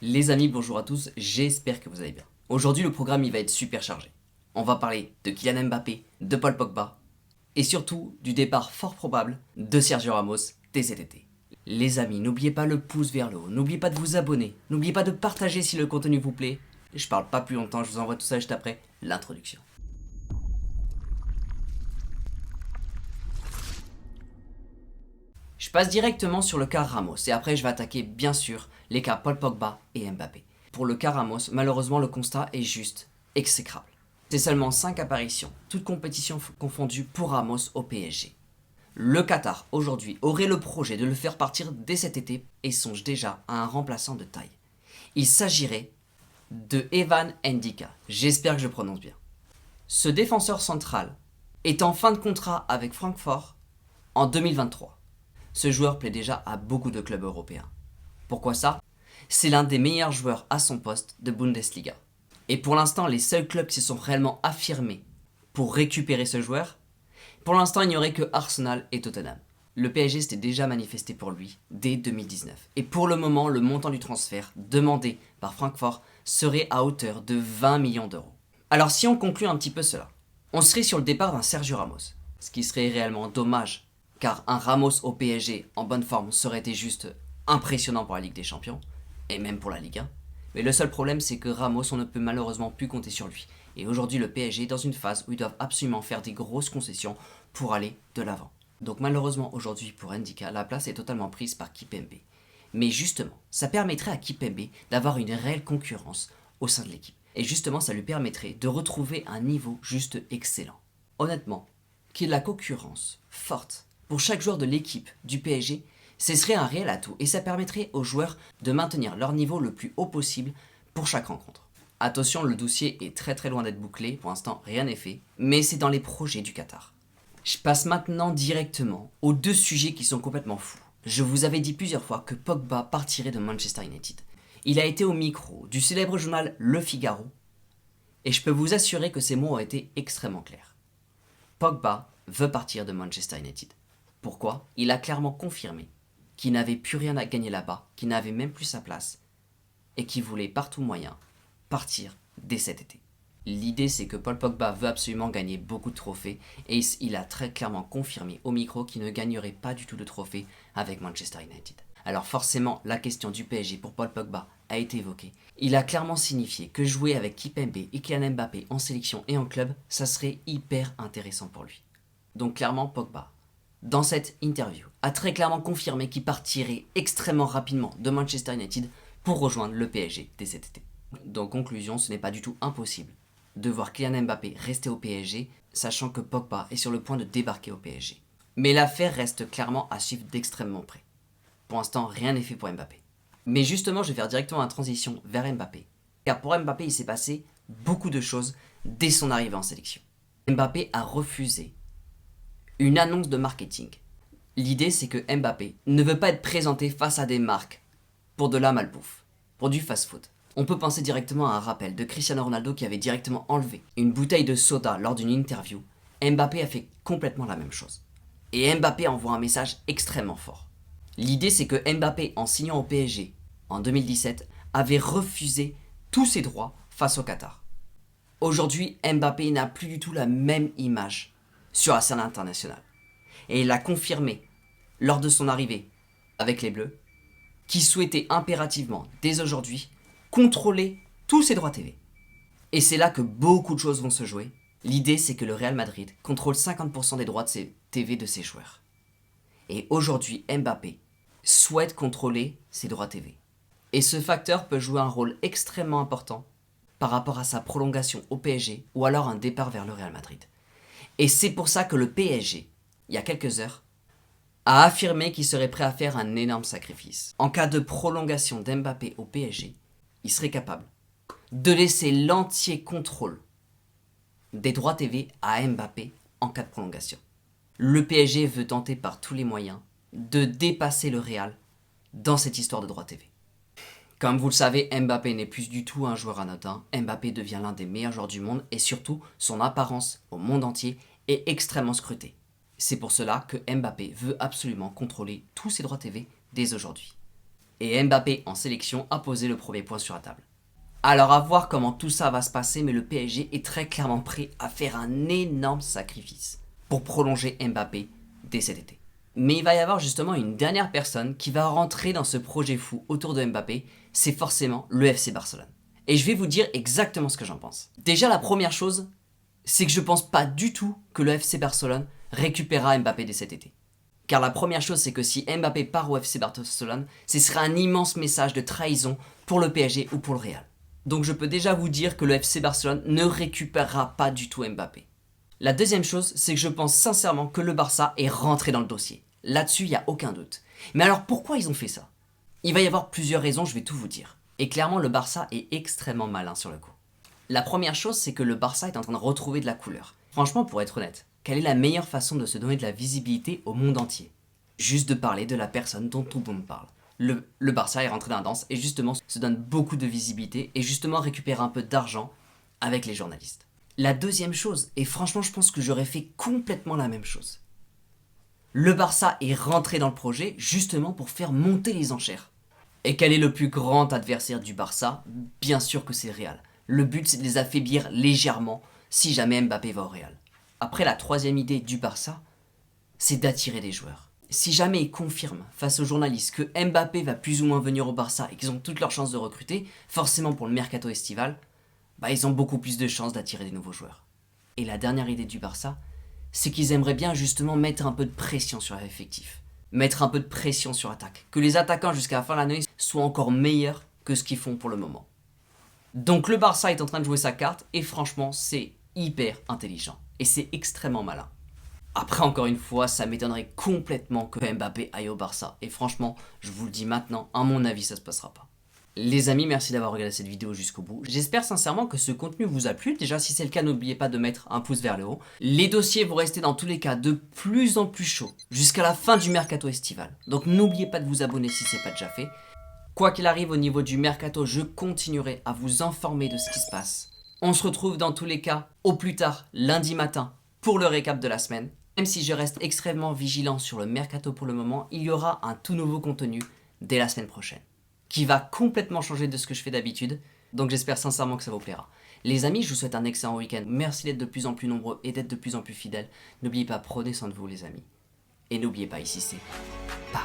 Les amis, bonjour à tous, j'espère que vous allez bien. Aujourd'hui, le programme il va être super chargé. On va parler de Kylian Mbappé, de Paul Pogba et surtout du départ fort probable de Sergio Ramos dès cet été. Les amis, n'oubliez pas le pouce vers le haut, n'oubliez pas de vous abonner, n'oubliez pas de partager si le contenu vous plaît. Je parle pas plus longtemps, je vous envoie tout ça juste après l'introduction. Je passe directement sur le cas Ramos et après je vais attaquer bien sûr les cas Paul Pogba et Mbappé. Pour le cas Ramos, malheureusement le constat est juste exécrable. C'est seulement 5 apparitions, toutes compétitions confondues pour Ramos au PSG. Le Qatar aujourd'hui aurait le projet de le faire partir dès cet été et songe déjà à un remplaçant de taille. Il s'agirait de Evan Ndika, j'espère que je prononce bien. Ce défenseur central est en fin de contrat avec Francfort en 2023. Ce joueur plaît déjà à beaucoup de clubs européens. Pourquoi ça? C'est l'un des meilleurs joueurs à son poste de Bundesliga. Et pour l'instant, les seuls clubs qui se sont réellement affirmés pour récupérer ce joueur, pour l'instant, il n'y aurait que Arsenal et Tottenham. Le PSG s'était déjà manifesté pour lui dès 2019. Et pour le moment, le montant du transfert demandé par Francfort serait à hauteur de 20 millions d'euros. Alors si on conclut un petit peu cela, on serait sur le départ d'un Sergio Ramos, ce qui serait réellement dommage, car un Ramos au PSG en bonne forme serait été juste impressionnant pour la Ligue des Champions, et même pour la Ligue 1. Mais le seul problème, c'est que Ramos, on ne peut malheureusement plus compter sur lui. Et aujourd'hui, le PSG est dans une phase où ils doivent absolument faire des grosses concessions pour aller de l'avant. Donc malheureusement, aujourd'hui, pour Ndika, la place est totalement prise par Kipembe. Mais justement, ça permettrait à Kipembe d'avoir une réelle concurrence au sein de l'équipe. Et justement, ça lui permettrait de retrouver un niveau juste excellent. Honnêtement, qu'il y ait de la concurrence forte pour chaque joueur de l'équipe du PSG, ce serait un réel atout et ça permettrait aux joueurs de maintenir leur niveau le plus haut possible pour chaque rencontre. Attention, le dossier est très loin d'être bouclé, pour l'instant rien n'est fait, mais c'est dans les projets du Qatar. Je passe maintenant directement aux deux sujets qui sont complètement fous. Je vous avais dit plusieurs fois que Pogba partirait de Manchester United. Il a été au micro du célèbre journal Le Figaro et je peux vous assurer que ces mots ont été extrêmement clairs. Pogba veut partir de Manchester United. Pourquoi? Il a clairement confirmé qu'il n'avait plus rien à gagner là-bas, qu'il n'avait même plus sa place et qu'il voulait par tout moyen partir dès cet été. L'idée c'est que Paul Pogba veut absolument gagner beaucoup de trophées et il a très clairement confirmé au micro qu'il ne gagnerait pas du tout de trophées avec Manchester United. Alors forcément la question du PSG pour Paul Pogba a été évoquée. Il a clairement signifié que jouer avec Kipembe et Kylian Mbappé en sélection et en club, ça serait hyper intéressant pour lui. Donc clairement Pogba, dans cette interview, a très clairement confirmé qu'il partirait extrêmement rapidement de Manchester United pour rejoindre le PSG dès cet été. Donc conclusion, ce n'est pas du tout impossible de voir Kylian Mbappé rester au PSG, sachant que Pogba est sur le point de débarquer au PSG. Mais l'affaire reste clairement à suivre d'extrêmement près. Pour l'instant, rien n'est fait pour Mbappé. Mais justement, je vais faire directement la transition vers Mbappé. Car pour Mbappé, il s'est passé beaucoup de choses dès son arrivée en sélection. Mbappé a refusé une annonce de marketing. L'idée, c'est que Mbappé ne veut pas être présenté face à des marques pour de la malbouffe, pour du fast-food. On peut penser directement à un rappel de Cristiano Ronaldo qui avait directement enlevé une bouteille de soda lors d'une interview. Mbappé a fait complètement la même chose. Et Mbappé envoie un message extrêmement fort. L'idée, c'est que Mbappé, en signant au PSG en 2017, avait refusé tous ses droits face au Qatar. Aujourd'hui, Mbappé n'a plus du tout la même image sur la scène internationale. Et il a confirmé, lors de son arrivée avec les Bleus, qu'il souhaitait impérativement, dès aujourd'hui, contrôler tous ses droits TV. Et c'est là que beaucoup de choses vont se jouer. L'idée, c'est que le Real Madrid contrôle 50% des droits de ses TV de ses joueurs. Et aujourd'hui, Mbappé souhaite contrôler ses droits TV. Et ce facteur peut jouer un rôle extrêmement important par rapport à sa prolongation au PSG ou alors un départ vers le Real Madrid. Et c'est pour ça que le PSG, il y a quelques heures, a affirmé qu'il serait prêt à faire un énorme sacrifice. En cas de prolongation d'Mbappé au PSG, il serait capable de laisser l'entier contrôle des droits TV à Mbappé en cas de prolongation. Le PSG veut tenter par tous les moyens de dépasser le Real dans cette histoire de droits TV. Comme vous le savez, Mbappé n'est plus du tout un joueur anodin. Mbappé devient l'un des meilleurs joueurs du monde et surtout, son apparence au monde entier est extrêmement scrutée. C'est pour cela que Mbappé veut absolument contrôler tous ses droits TV dès aujourd'hui. Et Mbappé en sélection a posé le premier point sur la table. Alors à voir comment tout ça va se passer, mais le PSG est très clairement prêt à faire un énorme sacrifice pour prolonger Mbappé dès cet été. Mais il va y avoir justement une dernière personne qui va rentrer dans ce projet fou autour de Mbappé, c'est forcément le FC Barcelone. Et je vais vous dire exactement ce que j'en pense. Déjà la première chose, c'est que je pense pas du tout que le FC Barcelone récupérera Mbappé dès cet été. Car la première chose, c'est que si Mbappé part au FC Barcelone, ce serait un immense message de trahison pour le PSG ou pour le Real. Donc je peux déjà vous dire que le FC Barcelone ne récupérera pas du tout Mbappé. La deuxième chose, c'est que je pense sincèrement que le Barça est rentré dans le dossier. Là-dessus, il n'y a aucun doute. Mais alors pourquoi ils ont fait ça? Il va y avoir plusieurs raisons, je vais tout vous dire. Et clairement, le Barça est extrêmement malin sur le coup. La première chose, c'est que le Barça est en train de retrouver de la couleur. Franchement, pour être honnête, quelle est la meilleure façon de se donner de la visibilité au monde entier? Juste de parler de la personne dont tout le monde parle. Le Barça est rentré dans la danse et justement se donne beaucoup de visibilité et justement récupère un peu d'argent avec les journalistes. La deuxième chose, et franchement je pense que j'aurais fait complètement la même chose. Le Barça est rentré dans le projet justement pour faire monter les enchères. Et quel est le plus grand adversaire du Barça? Bien sûr que c'est le Real. Le but c'est de les affaiblir légèrement si jamais Mbappé va au Real. Après la troisième idée du Barça, c'est d'attirer des joueurs. Si jamais ils confirment face aux journalistes que Mbappé va plus ou moins venir au Barça et qu'ils ont toutes leurs chances de recruter, forcément pour le mercato estival, ils ont beaucoup plus de chances d'attirer des nouveaux joueurs. Et la dernière idée du Barça, c'est qu'ils aimeraient bien justement mettre un peu de pression sur l'effectif. Mettre un peu de pression sur l'attaque. Que les attaquants jusqu'à la fin de l'année soient encore meilleurs que ce qu'ils font pour le moment. Donc le Barça est en train de jouer sa carte et franchement c'est hyper intelligent. Et c'est extrêmement malin. Après, encore une fois, ça m'étonnerait complètement que Mbappé aille au Barça. Et franchement, je vous le dis maintenant, à mon avis, ça se passera pas. Les amis, merci d'avoir regardé cette vidéo jusqu'au bout. J'espère sincèrement que ce contenu vous a plu. Déjà, si c'est le cas, n'oubliez pas de mettre un pouce vers le haut. Les dossiers vont rester dans tous les cas de plus en plus chauds jusqu'à la fin du mercato estival. Donc n'oubliez pas de vous abonner si ce n'est pas déjà fait. Quoi qu'il arrive au niveau du mercato, je continuerai à vous informer de ce qui se passe. On se retrouve dans tous les cas au plus tard lundi matin pour le récap de la semaine. Même si je reste extrêmement vigilant sur le mercato pour le moment, il y aura un tout nouveau contenu dès la semaine prochaine, qui va complètement changer de ce que je fais d'habitude, donc j'espère sincèrement que ça vous plaira. Les amis, je vous souhaite un excellent week-end, merci d'être de plus en plus nombreux et d'être de plus en plus fidèles. N'oubliez pas, prenez soin de vous les amis. Et n'oubliez pas, ici c'est pas